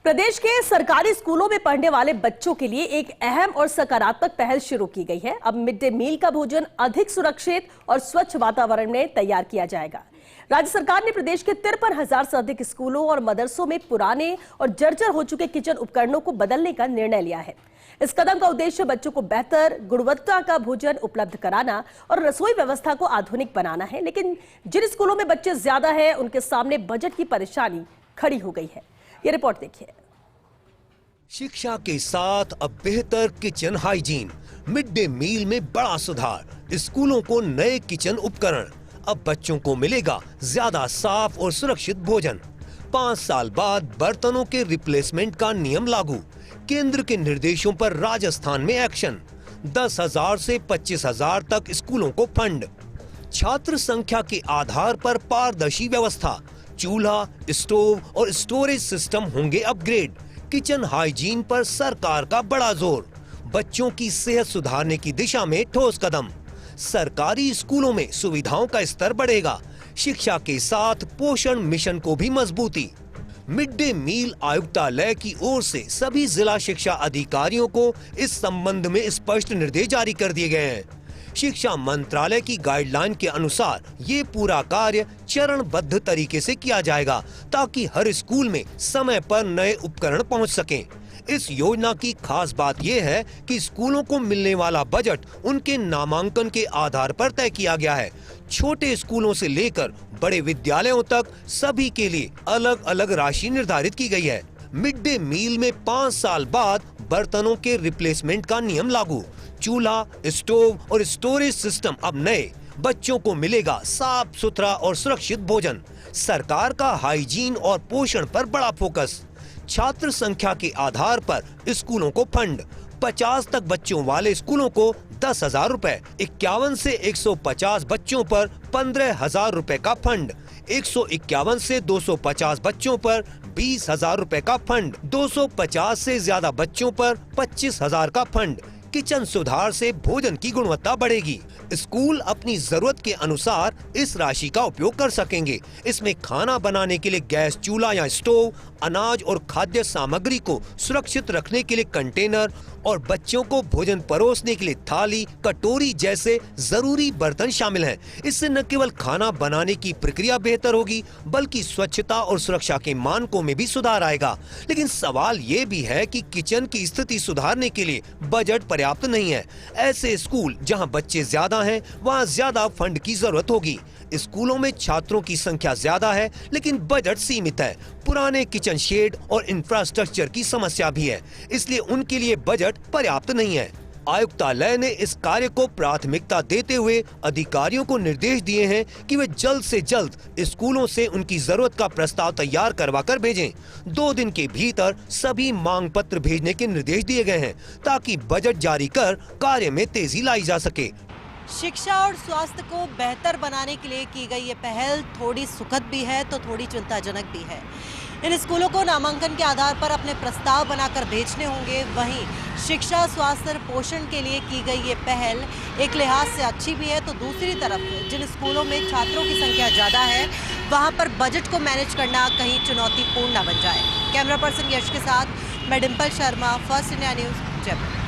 प्रदेश के सरकारी स्कूलों में पढ़ने वाले बच्चों के लिए एक अहम और सकारात्मक पहल शुरू की गई है। अब मिड डे मील का भोजन अधिक सुरक्षित और स्वच्छ वातावरण में तैयार किया जाएगा। राज्य सरकार ने प्रदेश के 53,000 से अधिक स्कूलों और मदरसों में पुराने और जर्जर हो चुके किचन उपकरणों को बदलने का निर्णय लिया है। इस कदम का उद्देश्य बच्चों को बेहतर गुणवत्ता का भोजन उपलब्ध कराना और रसोई व्यवस्था को आधुनिक बनाना है। लेकिन जिन स्कूलों में बच्चे ज्यादा हैं, उनके सामने बजट की परेशानी खड़ी हो गई है। ये रिपोर्ट देखिए। शिक्षा के साथ अब बेहतर kitchen hygiene, mid day meal में बड़ा सुधार, स्कूलों को नए किचन उपकरण, अब बच्चों को मिलेगा ज्यादा साफ और सुरक्षित भोजन। 5 साल बाद बर्तनों के रिप्लेसमेंट का नियम लागू, केंद्र के निर्देशों पर राजस्थान में एक्शन, 10,000 से 25,000 तक स्कूलों को फंड, छात्र संख्या के आधार पर पारदर्शी व्यवस्था, चूल्हा, स्टोव और स्टोरेज सिस्टम होंगे अपग्रेड, किचन हाइजीन पर सरकार का बड़ा जोर, बच्चों की सेहत सुधारने की दिशा में ठोस कदम, सरकारी स्कूलों में सुविधाओं का स्तर बढ़ेगा, शिक्षा के साथ पोषण मिशन को भी मजबूती। मिड डे मील आयुक्तालय की ओर से सभी जिला शिक्षा अधिकारियों को इस संबंध में स्पष्ट निर्देश जारी कर दिए गए हैं। शिक्षा मंत्रालय की गाइडलाइन के अनुसार ये पूरा कार्य चरणबद्ध तरीके से किया जाएगा ताकि हर स्कूल में समय पर नए उपकरण पहुंच सकें। इस योजना की खास बात यह है कि स्कूलों को मिलने वाला बजट उनके नामांकन के आधार पर तय किया गया है। छोटे स्कूलों से लेकर बड़े विद्यालयों तक सभी के लिए अलग अलग राशि निर्धारित की गई है। मिड डे मील में 5 साल बाद बर्तनों के रिप्लेसमेंट का नियम लागू, चूल्हा, स्टोव और स्टोरेज सिस्टम अब नए, बच्चों को मिलेगा साफ सुथरा और सुरक्षित भोजन, सरकार का हाइजीन और पोषण पर बड़ा फोकस, छात्र संख्या के आधार पर स्कूलों को फंड, 50 तक बच्चों वाले स्कूलों को 10,000 रुपए, 51 से 150 बच्चों पर 15,000 रुपए का फंड, 151 से 250 बच्चों पर 20,000 रुपए का फंड, 250 से ज्यादा बच्चों पर 25,000 का फंड। किचन सुधार से भोजन की गुणवत्ता बढ़ेगी। स्कूल अपनी जरूरत के अनुसार इस राशि का उपयोग कर सकेंगे। इसमें खाना बनाने के लिए गैस चूल्हा या स्टोव, अनाज और खाद्य सामग्री को सुरक्षित रखने के लिए कंटेनर और बच्चों को भोजन परोसने के लिए थाली, कटोरी जैसे जरूरी बर्तन शामिल हैं। इससे न केवल खाना बनाने की प्रक्रिया बेहतर होगी बल्कि स्वच्छता और सुरक्षा के मानकों में भी सुधार आएगा। लेकिन सवाल ये भी है कि किचन की स्थिति सुधारने के लिए बजट पर्याप्त नहीं है। ऐसे स्कूल जहां बच्चे ज्यादा हैं, वहां ज्यादा फंड की जरूरत होगी। स्कूलों में छात्रों की संख्या ज्यादा है लेकिन बजट सीमित है। पुराने किचन शेड और इंफ्रास्ट्रक्चर की समस्या भी है, इसलिए उनके लिए बजट पर्याप्त नहीं है। आयुक्तालय ने इस कार्य को प्राथमिकता देते हुए अधिकारियों को निर्देश दिए हैं कि वे जल्द से जल्द स्कूलों से उनकी जरूरत का प्रस्ताव तैयार करवा कर भेजें। 2 दिन के भीतर सभी मांग पत्र भेजने के निर्देश दिए गए हैं ताकि बजट जारी कर कार्य में तेजी लाई जा सके। शिक्षा और स्वास्थ्य को बेहतर बनाने के लिए की गई ये पहल थोड़ी सुखद भी है तो थोड़ी चिंताजनक भी है। इन स्कूलों को नामांकन के आधार पर अपने प्रस्ताव बनाकर भेजने होंगे। वहीं शिक्षा, स्वास्थ्य और पोषण के लिए की गई ये पहल एक लिहाज से अच्छी भी है तो दूसरी तरफ जिन स्कूलों में छात्रों की संख्या ज़्यादा है वहाँ पर बजट को मैनेज करना कहीं चुनौतीपूर्ण न बन जाए। कैमरा पर्सन यश के साथ मैं Dimple Sharma, first India news, Jaipur.